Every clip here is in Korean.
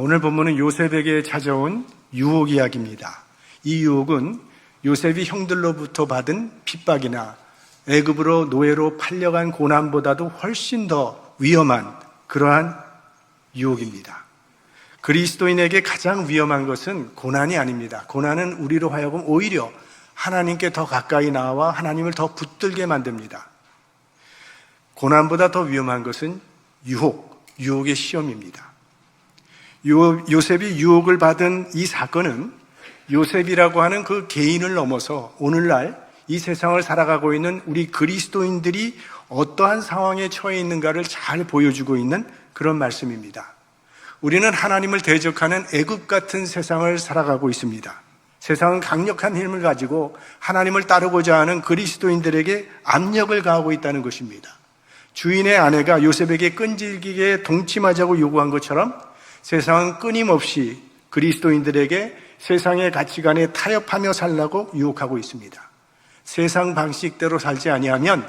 오늘 본문은 요셉에게 찾아온 유혹 이야기입니다. 이 유혹은 요셉이 형들로부터 받은 핍박이나 애굽으로 노예로 팔려간 고난보다도 훨씬 더 위험한 그러한 유혹입니다. 그리스도인에게 가장 위험한 것은 고난이 아닙니다. 고난은 우리로 하여금 오히려 하나님께 더 가까이 나와 하나님을 더 붙들게 만듭니다. 고난보다 더 위험한 것은 유혹의 시험입니다. 요셉이 유혹을 받은 이 사건은 요셉이라고 하는 그 개인을 넘어서 오늘날 이 세상을 살아가고 있는 우리 그리스도인들이 어떠한 상황에 처해 있는가를 잘 보여주고 있는 그런 말씀입니다. 우리는 하나님을 대적하는 애굽 같은 세상을 살아가고 있습니다. 세상은 강력한 힘을 가지고 하나님을 따르고자 하는 그리스도인들에게 압력을 가하고 있다는 것입니다. 주인의 아내가 요셉에게 끈질기게 동침하자고 요구한 것처럼 세상은 끊임없이 그리스도인들에게 세상의 가치관에 타협하며 살라고 유혹하고 있습니다. 세상 방식대로 살지 아니하면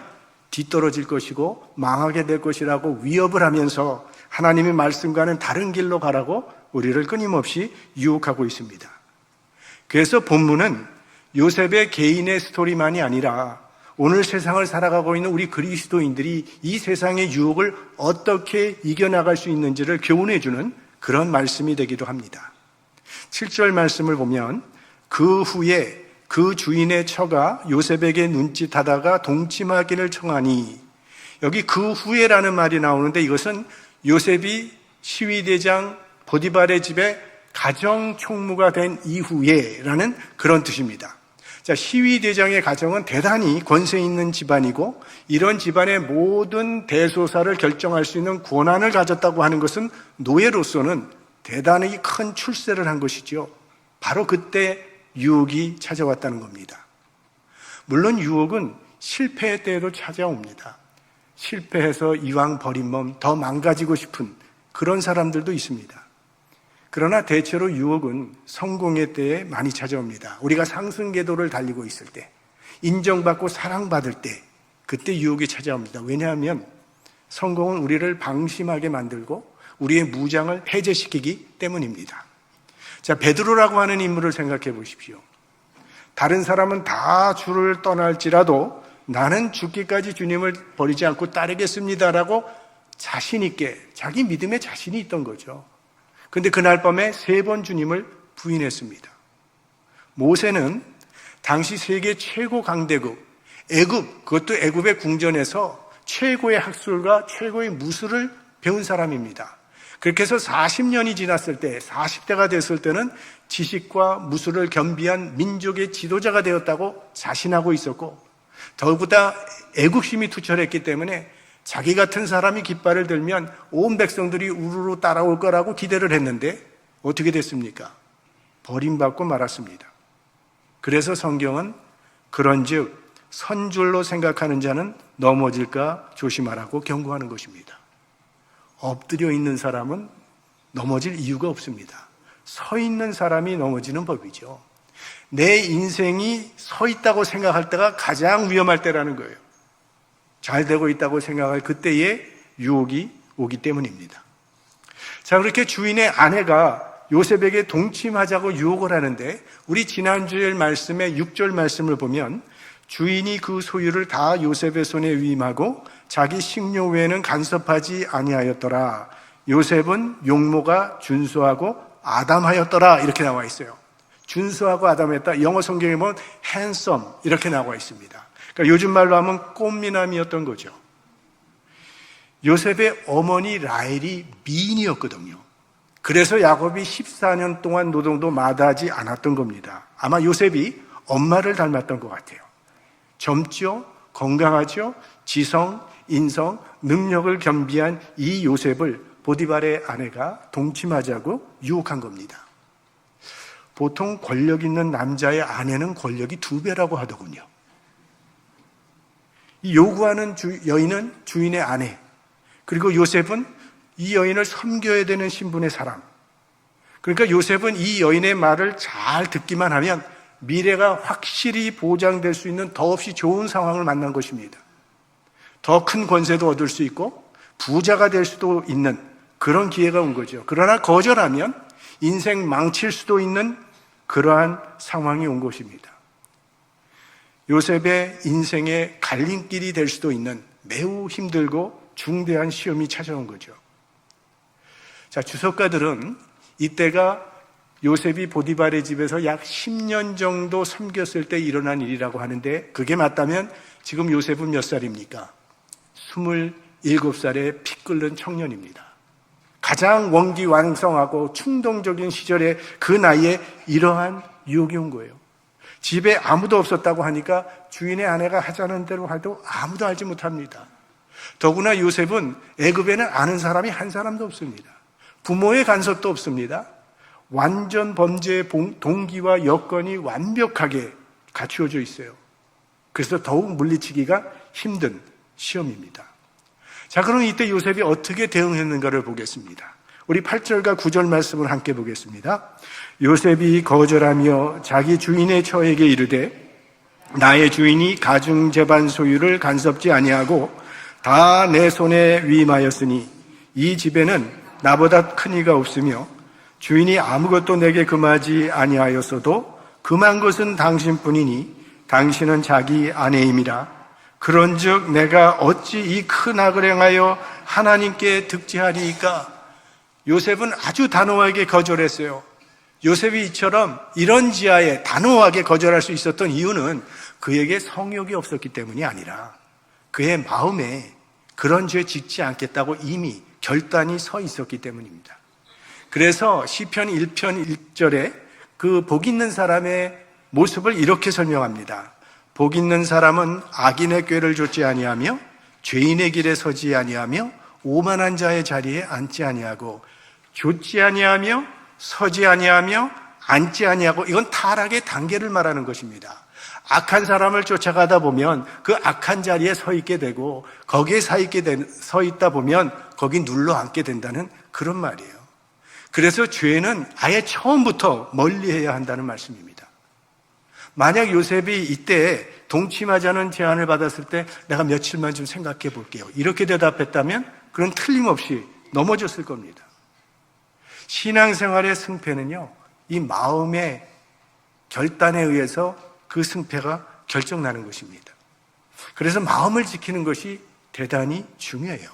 뒤떨어질 것이고 망하게 될 것이라고 위협을 하면서 하나님의 말씀과는 다른 길로 가라고 우리를 끊임없이 유혹하고 있습니다. 그래서 본문은 요셉의 개인의 스토리만이 아니라 오늘 세상을 살아가고 있는 우리 그리스도인들이 이 세상의 유혹을 어떻게 이겨나갈 수 있는지를 교훈해주는 그런 말씀이 되기도 합니다. 7절 말씀을 보면 그 후에 그 주인의 처가 요셉에게 눈짓하다가 동침하기를 청하니, 여기 그 후에라는 말이 나오는데 이것은 요셉이 시위대장 보디발의 집에 가정총무가 된 이후에라는 그런 뜻입니다. 자, 시위대장의 가정은 대단히 권세 있는 집안이고 이런 집안의 모든 대소사를 결정할 수 있는 권한을 가졌다고 하는 것은 노예로서는 대단히 큰 출세를 한 것이죠. 바로 그때 유혹이 찾아왔다는 겁니다. 물론 유혹은 실패 때에도 찾아옵니다. 실패해서 이왕 버린 몸 더 망가지고 싶은 그런 사람들도 있습니다. 그러나 대체로 유혹은 성공의 때에 많이 찾아옵니다. 우리가 상승궤도를 달리고 있을 때, 인정받고 사랑받을 때, 그때 유혹이 찾아옵니다. 왜냐하면 성공은 우리를 방심하게 만들고 우리의 무장을 해제시키기 때문입니다. 자, 베드로라고 하는 인물을 생각해 보십시오. 다른 사람은 다 주를 떠날지라도 나는 죽기까지 주님을 버리지 않고 따르겠습니다라고 자신 있게, 자기 믿음에 자신이 있던 거죠. 그런데 그날 밤에 3번 주님을 부인했습니다. 모세는 당시 세계 최고 강대국 애굽, 그것도 애굽의 궁전에서 최고의 학술과 최고의 무술을 배운 사람입니다. 그렇게 해서 40년이 지났을 때, 40대가 됐을 때는 지식과 무술을 겸비한 민족의 지도자가 되었다고 자신하고 있었고, 더구나 애국심이 투철했기 때문에 자기 같은 사람이 깃발을 들면 온 백성들이 우르르 따라올 거라고 기대를 했는데 어떻게 됐습니까? 버림받고 말았습니다. 그래서 성경은 그런즉 선 줄로 생각하는 자는 넘어질까 조심하라고 경고하는 것입니다. 엎드려 있는 사람은 넘어질 이유가 없습니다. 서 있는 사람이 넘어지는 법이죠. 내 인생이 서 있다고 생각할 때가 가장 위험할 때라는 거예요. 잘 되고 있다고 생각할 그때에 유혹이 오기 때문입니다. 자, 그렇게 주인의 아내가 요셉에게 동침하자고 유혹을 하는데 우리 지난주일 말씀의 6절 말씀을 보면 주인이 그 소유를 다 요셉의 손에 위임하고 자기 식료 외에는 간섭하지 아니하였더라. 요셉은 용모가 준수하고 아담하였더라. 이렇게 나와 있어요. 준수하고 아담했다. 영어 성경에 보면 handsome 이렇게 나와 있습니다. 그러니까 요즘 말로 하면 꽃미남이었던 거죠. 요셉의 어머니 라헬이 미인이었거든요. 그래서 야곱이 14년 동안 노동도 마다하지 않았던 겁니다. 아마 요셉이 엄마를 닮았던 것 같아요. 젊죠? 건강하죠? 지성, 인성, 능력을 겸비한 이 요셉을 보디발의 아내가 동침하자고 유혹한 겁니다. 보통 권력 있는 남자의 아내는 권력이 2배라고 하더군요. 이 요구하는 여인은 주인의 아내, 그리고 요셉은 이 여인을 섬겨야 되는 신분의 사람. 그러니까 요셉은 이 여인의 말을 잘 듣기만 하면 미래가 확실히 보장될 수 있는 더없이 좋은 상황을 만난 것입니다. 더 큰 권세도 얻을 수 있고 부자가 될 수도 있는 그런 기회가 온 거죠. 그러나 거절하면 인생 망칠 수도 있는 그러한 상황이 온 것입니다. 요셉의 인생의 갈림길이 될 수도 있는 매우 힘들고 중대한 시험이 찾아온 거죠. 자, 주석가들은 이때가 요셉이 보디발의 집에서 약 10년 정도 섬겼을 때 일어난 일이라고 하는데, 그게 맞다면 지금 요셉은 몇 살입니까? 27살의 피 끓는 청년입니다. 가장 원기왕성하고 충동적인 시절에 그 나이에 이러한 유혹이 온 거예요. 집에 아무도 없었다고 하니까 주인의 아내가 하자는 대로 해도 아무도 알지 못합니다. 더구나 요셉은 애굽에는 아는 사람이 한 사람도 없습니다. 부모의 간섭도 없습니다. 완전 범죄의 동기와 여건이 완벽하게 갖추어져 있어요. 그래서 더욱 물리치기가 힘든 시험입니다. 자, 그럼 이때 요셉이 어떻게 대응했는가를 보겠습니다. 우리 8절과 9절 말씀을 함께 보겠습니다. 요셉이 거절하며 자기 주인의 처에게 이르되 나의 주인이 가중 재반 소유를 간섭지 아니하고 다 내 손에 위임하였으니 이 집에는 나보다 큰 이가 없으며 주인이 아무것도 내게 금하지 아니하였어도 금한 것은 당신뿐이니 당신은 자기 아내임이라. 그런즉 내가 어찌 이 큰 악을 행하여 하나님께 득지하리이까? 요셉은 아주 단호하게 거절했어요. 요셉이 이처럼 이런 지하에 단호하게 거절할 수 있었던 이유는 그에게 성욕이 없었기 때문이 아니라 그의 마음에 그런 죄 짓지 않겠다고 이미 결단이 서 있었기 때문입니다. 그래서 시편 1편 1절에 그 복 있는 사람의 모습을 이렇게 설명합니다. 복 있는 사람은 악인의 꾀를 좇지 아니하며 죄인의 길에 서지 아니하며 오만한 자의 자리에 앉지 아니하고 좇지 아니하며 서지 아니하며 앉지 아니하고, 이건 타락의 단계를 말하는 것입니다. 악한 사람을 쫓아가다 보면 그 악한 자리에 서 있게 되고 거기에 서 있다 보면 거기 눌러 앉게 된다는 그런 말이에요. 그래서 죄는 아예 처음부터 멀리해야 한다는 말씀입니다. 만약 요셉이 이때 동침하자는 제안을 받았을 때 내가 며칠만 좀 생각해 볼게요, 이렇게 대답했다면 그건 틀림없이 넘어졌을 겁니다. 신앙생활의 승패는요, 이 마음의 결단에 의해서 그 승패가 결정나는 것입니다. 그래서 마음을 지키는 것이 대단히 중요해요.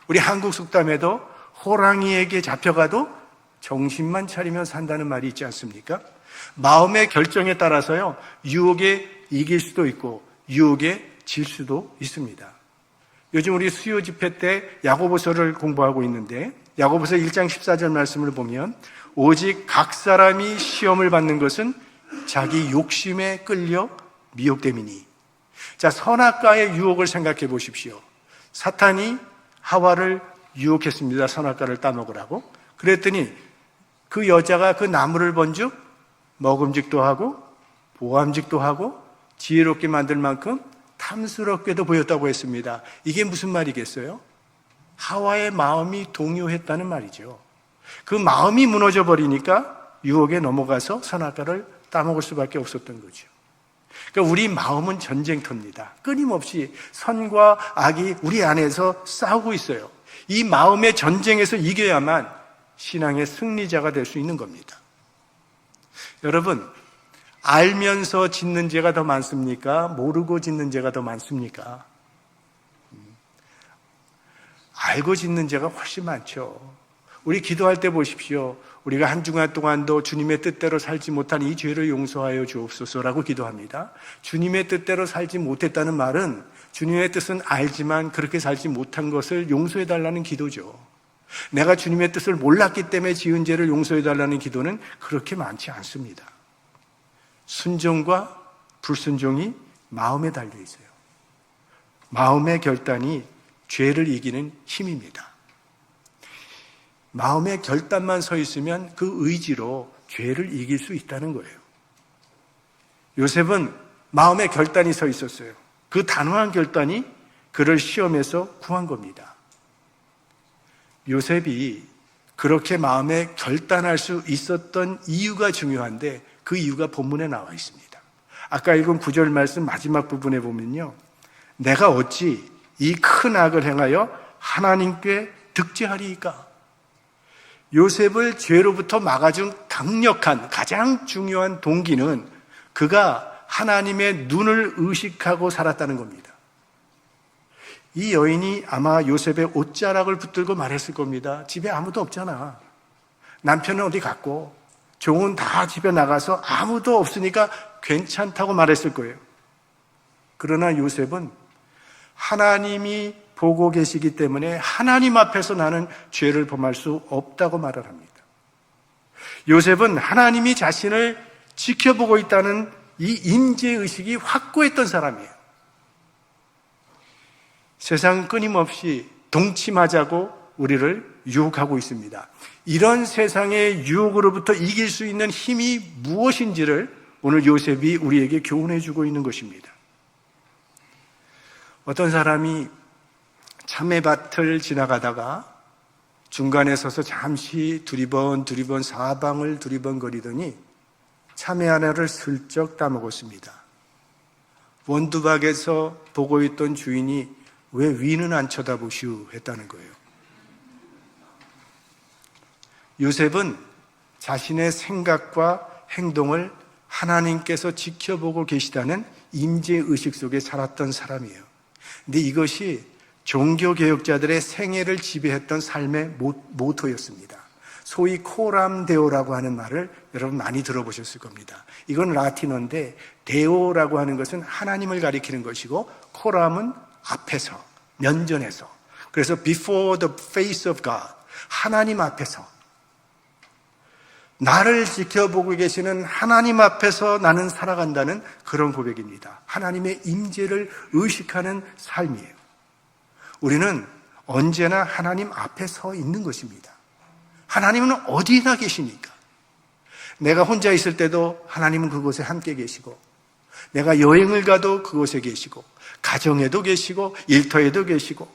우리 한국 속담에도 호랑이에게 잡혀가도 정신만 차리면 산다는 말이 있지 않습니까? 마음의 결정에 따라서요, 유혹에 이길 수도 있고 유혹에 질 수도 있습니다. 요즘 우리 수요 집회 때 야고보서를 공부하고 있는데 야고보서 1장 14절 말씀을 보면 오직 각 사람이 시험을 받는 것은 자기 욕심에 끌려 미혹됨이니. 자, 선악과의 유혹을 생각해 보십시오. 사탄이 하와를 유혹했습니다. 선악과를 따먹으라고. 그랬더니 그 여자가 그 나무를 본즉 먹음직도 하고 보암직도 하고 지혜롭게 만들 만큼 탐스럽게도 보였다고 했습니다. 이게 무슨 말이겠어요? 하와의 마음이 동요했다는 말이죠. 그 마음이 무너져 버리니까 유혹에 넘어가서 선악과를 따먹을 수밖에 없었던 거죠. 그러니까 우리 마음은 전쟁터입니다. 끊임없이 선과 악이 우리 안에서 싸우고 있어요. 이 마음의 전쟁에서 이겨야만 신앙의 승리자가 될 수 있는 겁니다. 여러분, 알면서 짓는 죄가 더 많습니까? 모르고 짓는 죄가 더 많습니까? 알고 짓는 죄가 훨씬 많죠. 우리 기도할 때 보십시오. 우리가 한 주간 동안도 주님의 뜻대로 살지 못한 이 죄를 용서하여 주옵소서라고 기도합니다. 주님의 뜻대로 살지 못했다는 말은 주님의 뜻은 알지만 그렇게 살지 못한 것을 용서해달라는 기도죠. 내가 주님의 뜻을 몰랐기 때문에 지은 죄를 용서해달라는 기도는 그렇게 많지 않습니다. 순종과 불순종이 마음에 달려 있어요. 마음의 결단이 죄를 이기는 힘입니다. 마음의 결단만 서 있으면 그 의지로 죄를 이길 수 있다는 거예요. 요셉은 마음의 결단이 서 있었어요. 그 단호한 결단이 그를 시험에서 구한 겁니다. 요셉이 그렇게 마음에 결단할 수 있었던 이유가 중요한데 그 이유가 본문에 나와 있습니다. 아까 읽은 9절 말씀 마지막 부분에 보면요, 내가 어찌 이 큰 악을 행하여 하나님께 득제하리이까? 요셉을 죄로부터 막아준 강력한 가장 중요한 동기는 그가 하나님의 눈을 의식하고 살았다는 겁니다. 이 여인이 아마 요셉의 옷자락을 붙들고 말했을 겁니다. 집에 아무도 없잖아. 남편은 어디 갔고 종은 다 집에 나가서 아무도 없으니까 괜찮다고 말했을 거예요. 그러나 요셉은 하나님이 보고 계시기 때문에 하나님 앞에서 나는 죄를 범할 수 없다고 말을 합니다. 요셉은 하나님이 자신을 지켜보고 있다는 이 임재의식이 확고했던 사람이에요. 세상은 끊임없이 동침하자고 우리를 유혹하고 있습니다. 이런 세상의 유혹으로부터 이길 수 있는 힘이 무엇인지를 오늘 요셉이 우리에게 교훈해 주고 있는 것입니다. 어떤 사람이 참외밭을 지나가다가 중간에 서서 잠시 두리번 사방을 두리번거리더니 참외 하나를 슬쩍 따먹었습니다. 원두박에서 보고 있던 주인이 왜 위는 안 쳐다보시오 했다는 거예요. 요셉은 자신의 생각과 행동을 하나님께서 지켜보고 계시다는 임재의식 속에 살았던 사람이에요. 근데 이것이 종교개혁자들의 생애를 지배했던 삶의 모토였습니다. 소위 코람 데오라고 하는 말을 여러분 많이 들어보셨을 겁니다. 이건 라틴어인데 데오라고 하는 것은 하나님을 가리키는 것이고 코람은 앞에서, 면전에서. 그래서 before the face of God, 하나님 앞에서. 나를 지켜보고 계시는 하나님 앞에서 나는 살아간다는 그런 고백입니다. 하나님의 임재를 의식하는 삶이에요. 우리는 언제나 하나님 앞에 서 있는 것입니다. 하나님은 어디나 계시니까. 내가 혼자 있을 때도 하나님은 그곳에 함께 계시고, 내가 여행을 가도 그곳에 계시고, 가정에도 계시고, 일터에도 계시고,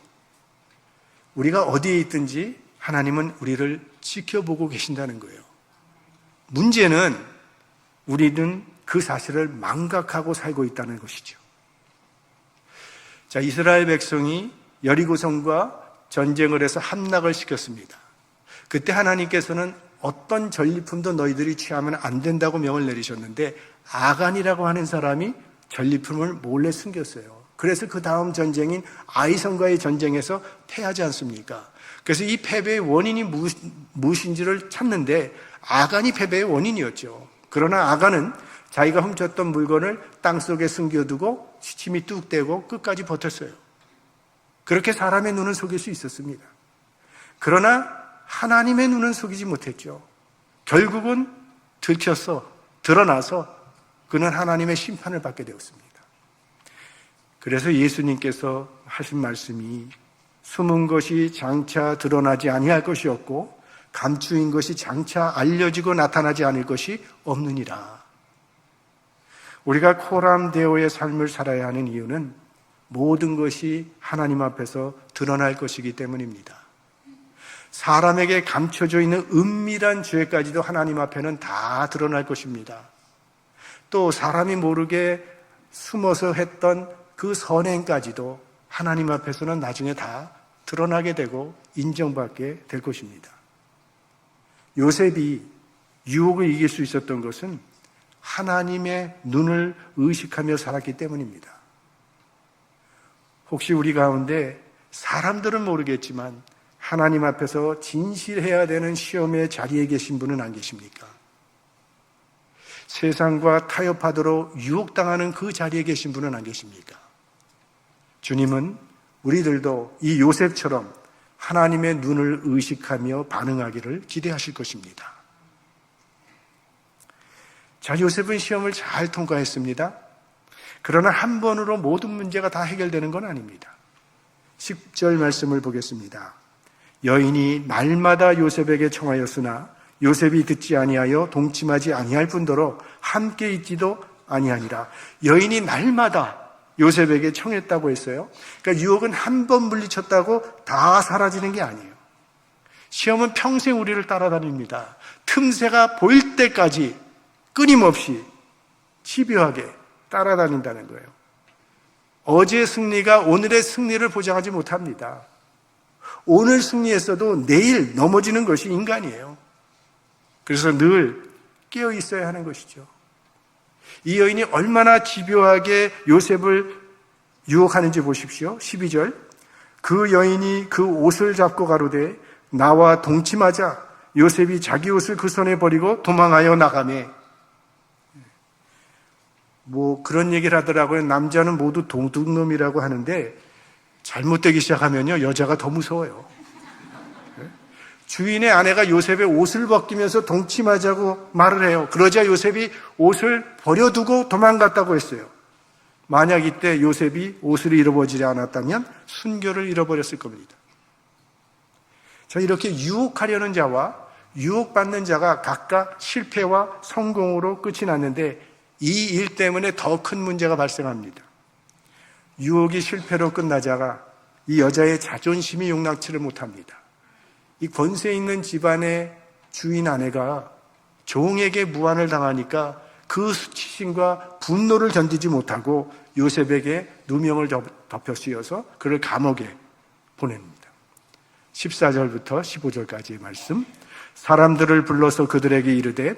우리가 어디에 있든지 하나님은 우리를 지켜보고 계신다는 거예요. 문제는 우리는 그 사실을 망각하고 살고 있다는 것이죠. 자, 이스라엘 백성이 여리고성과 전쟁을 해서 함락을 시켰습니다. 그때 하나님께서는 어떤 전리품도 너희들이 취하면 안 된다고 명을 내리셨는데 아간이라고 하는 사람이 전리품을 몰래 숨겼어요. 그래서 그 다음 전쟁인 아이성과의 전쟁에서 패하지 않습니까? 그래서 이 패배의 원인이 무엇인지를 찾는데 아간이 패배의 원인이었죠. 그러나 아간은 자기가 훔쳤던 물건을 땅속에 숨겨두고 시침이 뚝 떼고 끝까지 버텼어요. 그렇게 사람의 눈은 속일 수 있었습니다. 그러나 하나님의 눈은 속이지 못했죠. 결국은 들켜서 드러나서 그는 하나님의 심판을 받게 되었습니다. 그래서 예수님께서 하신 말씀이 숨은 것이 장차 드러나지 아니할 것이었고 감추인 것이 장차 알려지고 나타나지 않을 것이 없느니라. 우리가 코람데오의 삶을 살아야 하는 이유는 모든 것이 하나님 앞에서 드러날 것이기 때문입니다. 사람에게 감춰져 있는 은밀한 죄까지도 하나님 앞에는 다 드러날 것입니다. 또 사람이 모르게 숨어서 했던 그 선행까지도 하나님 앞에서는 나중에 다 드러나게 되고 인정받게 될 것입니다. 요셉이 유혹을 이길 수 있었던 것은 하나님의 눈을 의식하며 살았기 때문입니다. 혹시 우리 가운데 사람들은 모르겠지만 하나님 앞에서 진실해야 되는 시험의 자리에 계신 분은 안 계십니까? 세상과 타협하도록 유혹당하는 그 자리에 계신 분은 안 계십니까? 주님은 우리들도 이 요셉처럼 하나님의 눈을 의식하며 반응하기를 기대하실 것입니다. 자, 요셉은 시험을 잘 통과했습니다. 그러나 한 번으로 모든 문제가 다 해결되는 건 아닙니다. 10절 말씀을 보겠습니다. 여인이 날마다 요셉에게 청하였으나 요셉이 듣지 아니하여 동침하지 아니할 뿐더러 함께 있지도 아니하니라. 여인이 날마다 요셉에게 청했다고 했어요. 그러니까 유혹은 한 번 물리쳤다고 다 사라지는 게 아니에요. 시험은 평생 우리를 따라다닙니다. 틈새가 보일 때까지 끊임없이 집요하게 따라다닌다는 거예요. 어제의 승리가 오늘의 승리를 보장하지 못합니다. 오늘 승리했어도 내일 넘어지는 것이 인간이에요. 그래서 늘 깨어 있어야 하는 것이죠. 이 여인이 얼마나 집요하게 요셉을 유혹하는지 보십시오. 12절. 그 여인이 그 옷을 잡고 가로되 나와 동침하자. 요셉이 자기 옷을 그 손에 버리고 도망하여 나가매. 그런 얘기를 하더라고요. 남자는 모두 도둑놈이라고 하는데 잘못되기 시작하면요, 여자가 더 무서워요. 주인의 아내가 요셉의 옷을 벗기면서 동침하자고 말을 해요. 그러자 요셉이 옷을 버려두고 도망갔다고 했어요. 만약 이때 요셉이 옷을 잃어버리지 않았다면 순교를 잃어버렸을 겁니다. 자, 이렇게 유혹하려는 자와 유혹받는 자가 각각 실패와 성공으로 끝이 났는데 이 일 때문에 더 큰 문제가 발생합니다. 유혹이 실패로 끝나자가 이 여자의 자존심이 용납치를 못합니다. 이 권세 있는 집안의 주인 아내가 종에게 무안을 당하니까 그 수치심과 분노를 견디지 못하고 요셉에게 누명을 덮여 씌워서 그를 감옥에 보냅니다. 14절부터 15절까지의 말씀. 사람들을 불러서 그들에게 이르되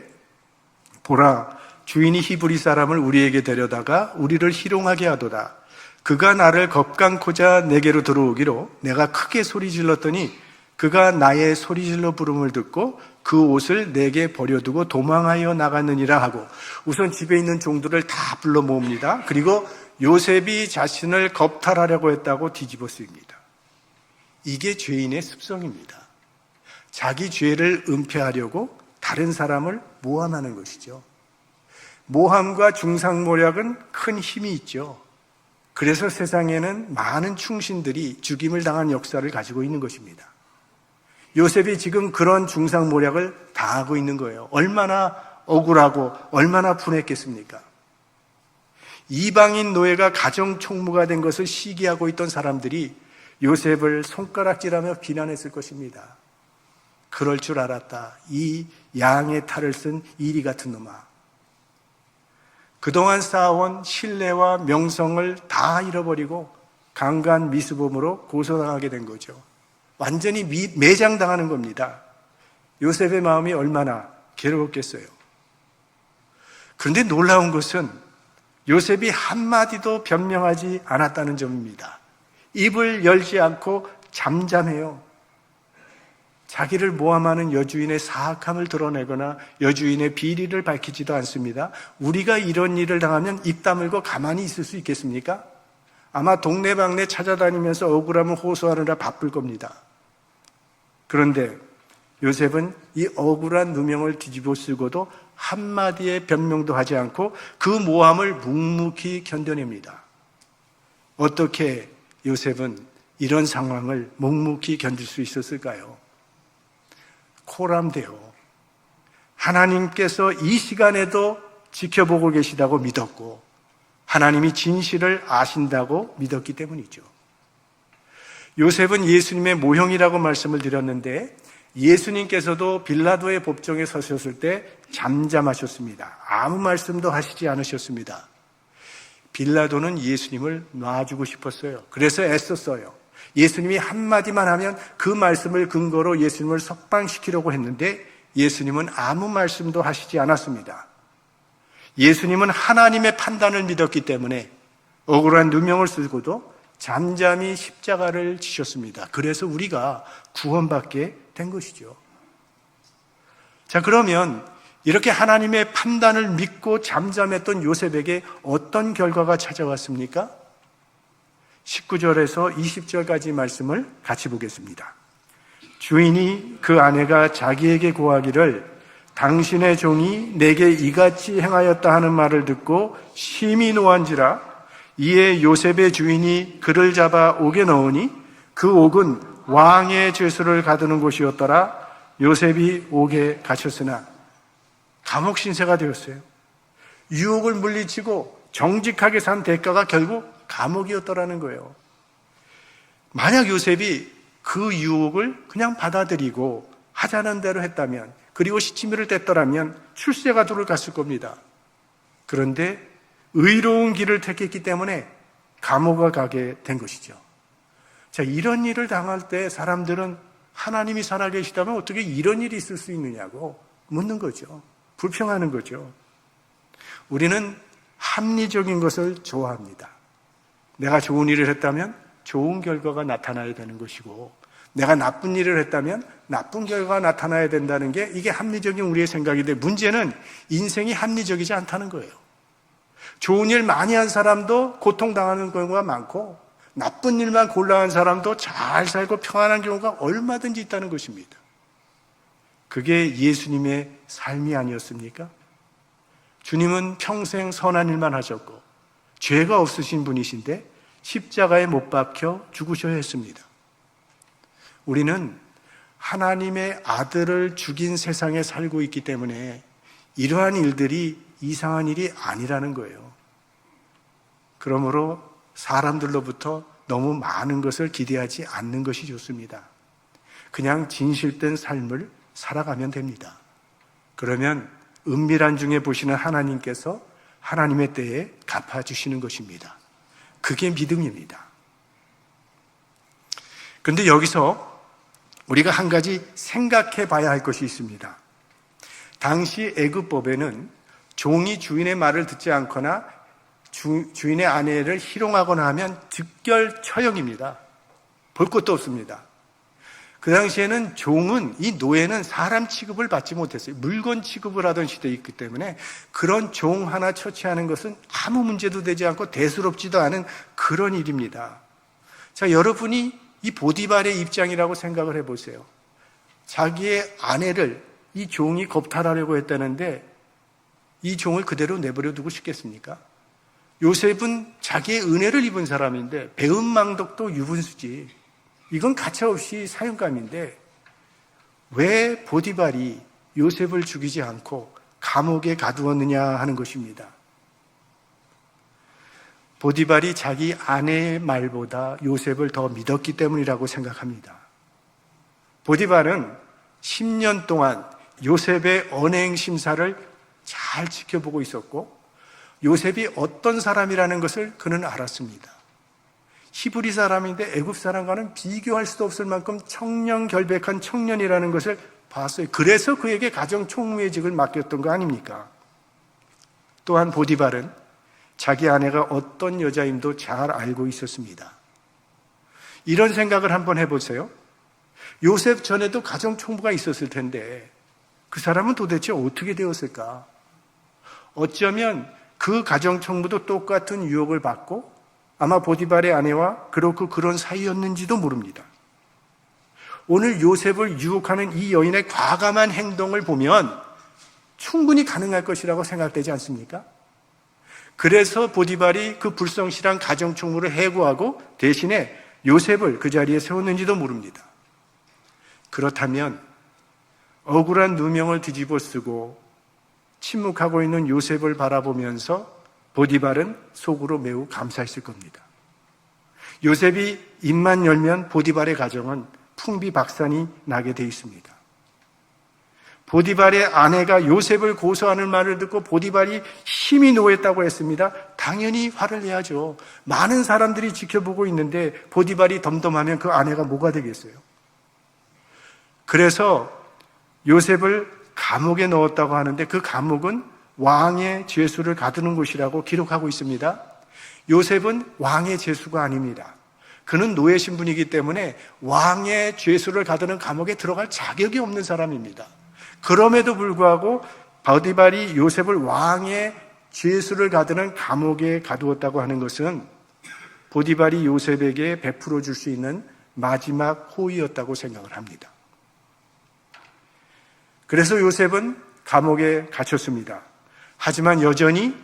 보라, 주인이 히브리 사람을 우리에게 데려다가 우리를 희롱하게 하도다. 그가 나를 겁강코자 내게로 들어오기로 내가 크게 소리 질렀더니 그가 나의 소리질러 부름을 듣고 그 옷을 내게 버려두고 도망하여 나갔느니라 하고, 우선 집에 있는 종들을 다 불러 모읍니다. 그리고 요셉이 자신을 겁탈하려고 했다고 뒤집어 쓰입니다. 이게 죄인의 습성입니다. 자기 죄를 은폐하려고 다른 사람을 모함하는 것이죠. 모함과 중상모략은 큰 힘이 있죠. 그래서 세상에는 많은 충신들이 죽임을 당한 역사를 가지고 있는 것입니다. 요셉이 지금 그런 중상모략을 당하고 있는 거예요. 얼마나 억울하고 얼마나 분했겠습니까? 이방인 노예가 가정총무가 된 것을 시기하고 있던 사람들이 요셉을 손가락질하며 비난했을 것입니다. 그럴 줄 알았다. 이 양의 탈을 쓴 이리 같은 놈아. 그동안 쌓아온 신뢰와 명성을 다 잃어버리고 강간 미수범으로 고소당하게 된 거죠. 완전히 매장당하는 겁니다. 요셉의 마음이 얼마나 괴로웠겠어요. 그런데 놀라운 것은 요셉이 한마디도 변명하지 않았다는 점입니다. 입을 열지 않고 잠잠해요. 자기를 모함하는 여주인의 사악함을 드러내거나 여주인의 비리를 밝히지도 않습니다. 우리가 이런 일을 당하면 입 다물고 가만히 있을 수 있겠습니까? 아마 동네방네 찾아다니면서 억울함을 호소하느라 바쁠 겁니다. 그런데 요셉은 이 억울한 누명을 뒤집어 쓰고도 한마디의 변명도 하지 않고 그 모함을 묵묵히 견뎌냅니다. 어떻게 요셉은 이런 상황을 묵묵히 견딜 수 있었을까요? 코람데요. 하나님께서 이 시간에도 지켜보고 계시다고 믿었고 하나님이 진실을 아신다고 믿었기 때문이죠. 요셉은 예수님의 모형이라고 말씀을 드렸는데 예수님께서도 빌라도의 법정에 서셨을 때 잠잠하셨습니다. 아무 말씀도 하시지 않으셨습니다. 빌라도는 예수님을 놔주고 싶었어요. 그래서 애썼어요. 예수님이 한마디만 하면 그 말씀을 근거로 예수님을 석방시키려고 했는데 예수님은 아무 말씀도 하시지 않았습니다. 예수님은 하나님의 판단을 믿었기 때문에 억울한 누명을 쓰고도 잠잠히 십자가를 지셨습니다. 그래서 우리가 구원받게 된 것이죠. 자, 그러면 이렇게 하나님의 판단을 믿고 잠잠했던 요셉에게 어떤 결과가 찾아왔습니까? 19절에서 20절까지 말씀을 같이 보겠습니다. 주인이 그 아내가 자기에게 고하기를 당신의 종이 내게 이같이 행하였다 하는 말을 듣고 심히 노한지라. 이에 요셉의 주인이 그를 잡아 옥에 넣으니 그 옥은 왕의 죄수를 가두는 곳이었더라. 요셉이 옥에 갇혔으나 감옥 신세가 되었어요. 유혹을 물리치고 정직하게 산 대가가 결국 감옥이었더라는 거예요. 만약 요셉이 그 유혹을 그냥 받아들이고 하자는 대로 했다면, 그리고 시치미를 뗐더라면 출세가도를 갔을 겁니다. 그런데 의로운 길을 택했기 때문에 감옥에 가게 된 것이죠. 자, 이런 일을 당할 때 사람들은 하나님이 살아계시다면 어떻게 이런 일이 있을 수 있느냐고 묻는 거죠. 불평하는 거죠. 우리는 합리적인 것을 좋아합니다. 내가 좋은 일을 했다면 좋은 결과가 나타나야 되는 것이고, 내가 나쁜 일을 했다면 나쁜 결과가 나타나야 된다는 게 이게 합리적인 우리의 생각인데, 문제는 인생이 합리적이지 않다는 거예요. 좋은 일 많이 한 사람도 고통당하는 경우가 많고, 나쁜 일만 골라한 사람도 잘 살고 평안한 경우가 얼마든지 있다는 것입니다. 그게 예수님의 삶이 아니었습니까? 주님은 평생 선한 일만 하셨고 죄가 없으신 분이신데 십자가에 못 박혀 죽으셔야 했습니다. 우리는 하나님의 아들을 죽인 세상에 살고 있기 때문에 이러한 일들이 이상한 일이 아니라는 거예요. 그러므로 사람들로부터 너무 많은 것을 기대하지 않는 것이 좋습니다. 그냥 진실된 삶을 살아가면 됩니다. 그러면 은밀한 중에 보시는 하나님께서 하나님의 때에 갚아주시는 것입니다. 그게 믿음입니다. 그런데 여기서 우리가 한 가지 생각해 봐야 할 것이 있습니다. 당시 애굽법에는 종이 주인의 말을 듣지 않거나 주인의 아내를 희롱하거나 하면 즉결 처형입니다. 볼 것도 없습니다. 그 당시에는 종은, 이 노예는 사람 취급을 받지 못했어요. 물건 취급을 하던 시대였기 때문에 그런 종 하나 처치하는 것은 아무 문제도 되지 않고 대수롭지도 않은 그런 일입니다. 자, 여러분이 이 보디발의 입장이라고 생각을 해보세요. 자기의 아내를 이 종이 겁탈하려고 했다는데 이 종을 그대로 내버려 두고 싶겠습니까? 요셉은 자기의 은혜를 입은 사람인데 배은망덕도 유분수지. 이건 가차없이 사형감인데 왜 보디발이 요셉을 죽이지 않고 감옥에 가두었느냐 하는 것입니다. 보디발이 자기 아내의 말보다 요셉을 더 믿었기 때문이라고 생각합니다. 보디발은 10년 동안 요셉의 언행 심사를 잘 지켜보고 있었고 요셉이 어떤 사람이라는 것을 그는 알았습니다. 히브리 사람인데 애굽 사람과는 비교할 수도 없을 만큼 청렴결백한 청년이라는 것을 봤어요. 그래서 그에게 가정 총무의직을 맡겼던 거 아닙니까? 또한 보디발은 자기 아내가 어떤 여자임도 잘 알고 있었습니다. 이런 생각을 한번 해보세요. 요셉 전에도 가정 총무가 있었을 텐데 그 사람은 도대체 어떻게 되었을까? 어쩌면 그 가정 총무도 똑같은 유혹을 받고 아마 보디발의 아내와 그렇고 그런 사이였는지도 모릅니다. 오늘 요셉을 유혹하는 이 여인의 과감한 행동을 보면 충분히 가능할 것이라고 생각되지 않습니까? 그래서 보디발이 그 불성실한 가정 총무를 해고하고 대신에 요셉을 그 자리에 세웠는지도 모릅니다. 그렇다면 억울한 누명을 뒤집어 쓰고 침묵하고 있는 요셉을 바라보면서 보디발은 속으로 매우 감사했을 겁니다. 요셉이 입만 열면 보디발의 가정은 풍비박산이 나게 돼 있습니다. 보디발의 아내가 요셉을 고소하는 말을 듣고 보디발이 힘이 노했다고 했습니다. 당연히 화를 내야죠. 많은 사람들이 지켜보고 있는데 보디발이 덤덤하면 그 아내가 뭐가 되겠어요? 그래서 요셉을 감옥에 넣었다고 하는데 그 감옥은 왕의 죄수를 가두는 곳이라고 기록하고 있습니다. 요셉은 왕의 죄수가 아닙니다. 그는 노예 신분이기 때문에 왕의 죄수를 가두는 감옥에 들어갈 자격이 없는 사람입니다. 그럼에도 불구하고 보디발이 요셉을 왕의 죄수를 가두는 감옥에 가두었다고 하는 것은 보디발이 요셉에게 베풀어 줄 수 있는 마지막 호의였다고 생각을 합니다. 그래서 요셉은 감옥에 갇혔습니다. 하지만 여전히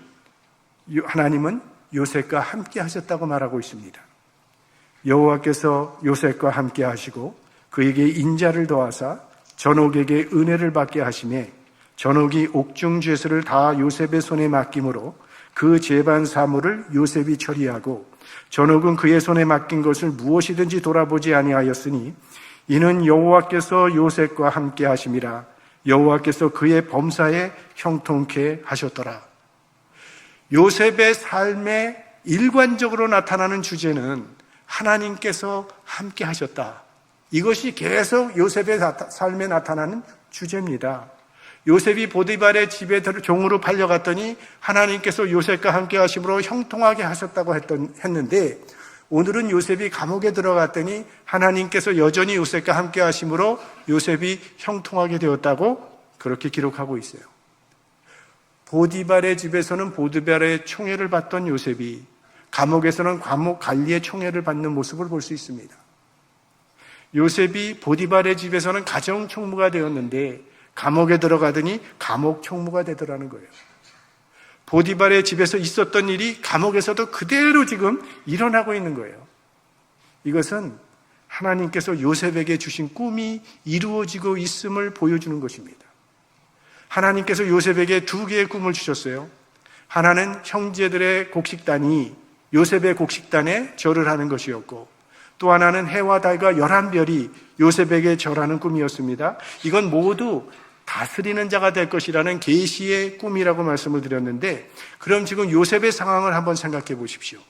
하나님은 요셉과 함께 하셨다고 말하고 있습니다. 여호와께서 요셉과 함께 하시고 그에게 인자를 더하사 전옥에게 은혜를 받게 하시매 전옥이 옥중 죄수를 다 요셉의 손에 맡김으로 그 재반 사물을 요셉이 처리하고 전옥은 그의 손에 맡긴 것을 무엇이든지 돌아보지 아니하였으니 이는 여호와께서 요셉과 함께 하심이라. 여호와께서 그의 범사에 형통케 하셨더라. 요셉의 삶에 일관적으로 나타나는 주제는 하나님께서 함께 하셨다. 이것이 계속 요셉의 삶에 나타나는 주제입니다. 요셉이 보디발의 집에 종으로 팔려갔더니 하나님께서 요셉과 함께 하심으로 형통하게 하셨다고 했는데, 오늘은 요셉이 감옥에 들어갔더니 하나님께서 여전히 요셉과 함께 하심으로 요셉이 형통하게 되었다고 그렇게 기록하고 있어요. 보디발의 집에서는 보디발의 총애를 받던 요셉이 감옥에서는 감옥 관리의 총애를 받는 모습을 볼 수 있습니다. 요셉이 보디발의 집에서는 가정 총무가 되었는데 감옥에 들어가더니 감옥 총무가 되더라는 거예요. 보디발의 집에서 있었던 일이 감옥에서도 그대로 지금 일어나고 있는 거예요. 이것은 하나님께서 요셉에게 주신 꿈이 이루어지고 있음을 보여주는 것입니다. 하나님께서 요셉에게 두 개의 꿈을 주셨어요. 하나는 형제들의 곡식단이 요셉의 곡식단에 절을 하는 것이었고, 또 하나는 해와 달과 11별이 요셉에게 절하는 꿈이었습니다. 이건 모두 다스리는 자가 될 것이라는 계시의 꿈이라고 말씀을 드렸는데, 그럼 지금 요셉의 상황을 한번 생각해 보십시오.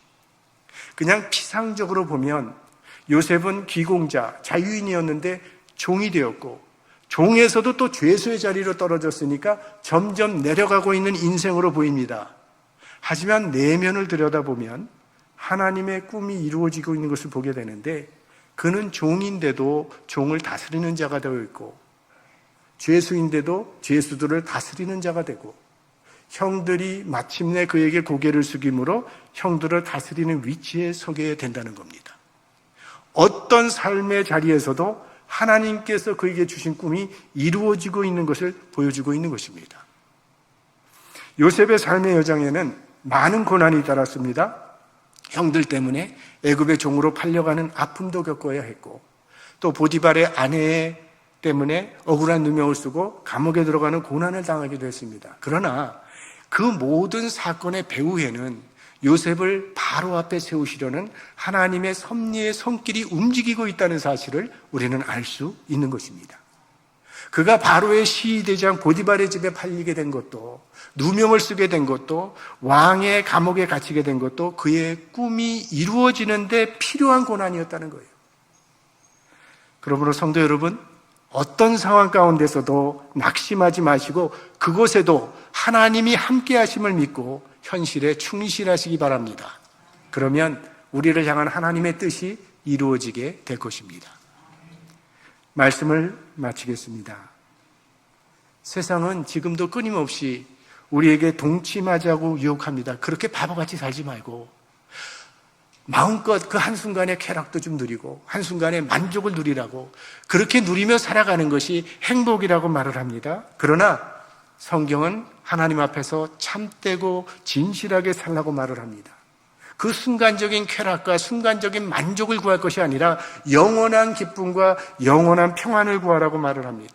그냥 피상적으로 보면 요셉은 귀공자, 자유인이었는데 종이 되었고, 종에서도 또 죄수의 자리로 떨어졌으니까 점점 내려가고 있는 인생으로 보입니다. 하지만 내면을 들여다보면 하나님의 꿈이 이루어지고 있는 것을 보게 되는데, 그는 종인데도 종을 다스리는 자가 되어 있고, 죄수인데도 죄수들을 다스리는 자가 되고, 형들이 마침내 그에게 고개를 숙임으로 형들을 다스리는 위치에 서게 된다는 겁니다. 어떤 삶의 자리에서도 하나님께서 그에게 주신 꿈이 이루어지고 있는 것을 보여주고 있는 것입니다. 요셉의 삶의 여정에는 많은 고난이 따랐습니다. 형들 때문에 애굽의 종으로 팔려가는 아픔도 겪어야 했고, 또 보디발의 아내 때문에 억울한 누명을 쓰고 감옥에 들어가는 고난을 당하기도 했습니다. 그러나 그 모든 사건의 배후에는 요셉을 바로 앞에 세우시려는 하나님의 섭리의 손길이 움직이고 있다는 사실을 우리는 알 수 있는 것입니다. 그가 바로의 시위대장 보디발의 집에 팔리게 된 것도, 누명을 쓰게 된 것도, 왕의 감옥에 갇히게 된 것도 그의 꿈이 이루어지는데 필요한 고난이었다는 거예요. 그러므로 성도 여러분, 어떤 상황 가운데서도 낙심하지 마시고 그곳에도 하나님이 함께 하심을 믿고 현실에 충실하시기 바랍니다. 그러면 우리를 향한 하나님의 뜻이 이루어지게 될 것입니다. 말씀을 마치겠습니다. 세상은 지금도 끊임없이 우리에게 동침하자고 유혹합니다. 그렇게 바보같이 살지 말고 마음껏 그 한순간의 쾌락도 좀 누리고 한순간의 만족을 누리라고, 그렇게 누리며 살아가는 것이 행복이라고 말을 합니다. 그러나 성경은 하나님 앞에서 참되고 진실하게 살라고 말을 합니다. 그 순간적인 쾌락과 순간적인 만족을 구할 것이 아니라 영원한 기쁨과 영원한 평안을 구하라고 말을 합니다.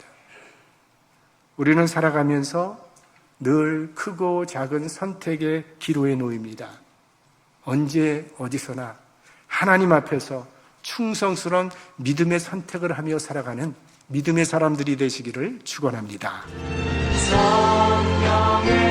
우리는 살아가면서 늘 크고 작은 선택의 기로에 놓입니다. 언제 어디서나 하나님 앞에서 충성스러운 믿음의 선택을 하며 살아가는 믿음의 사람들이 되시기를 축원합니다. 성령의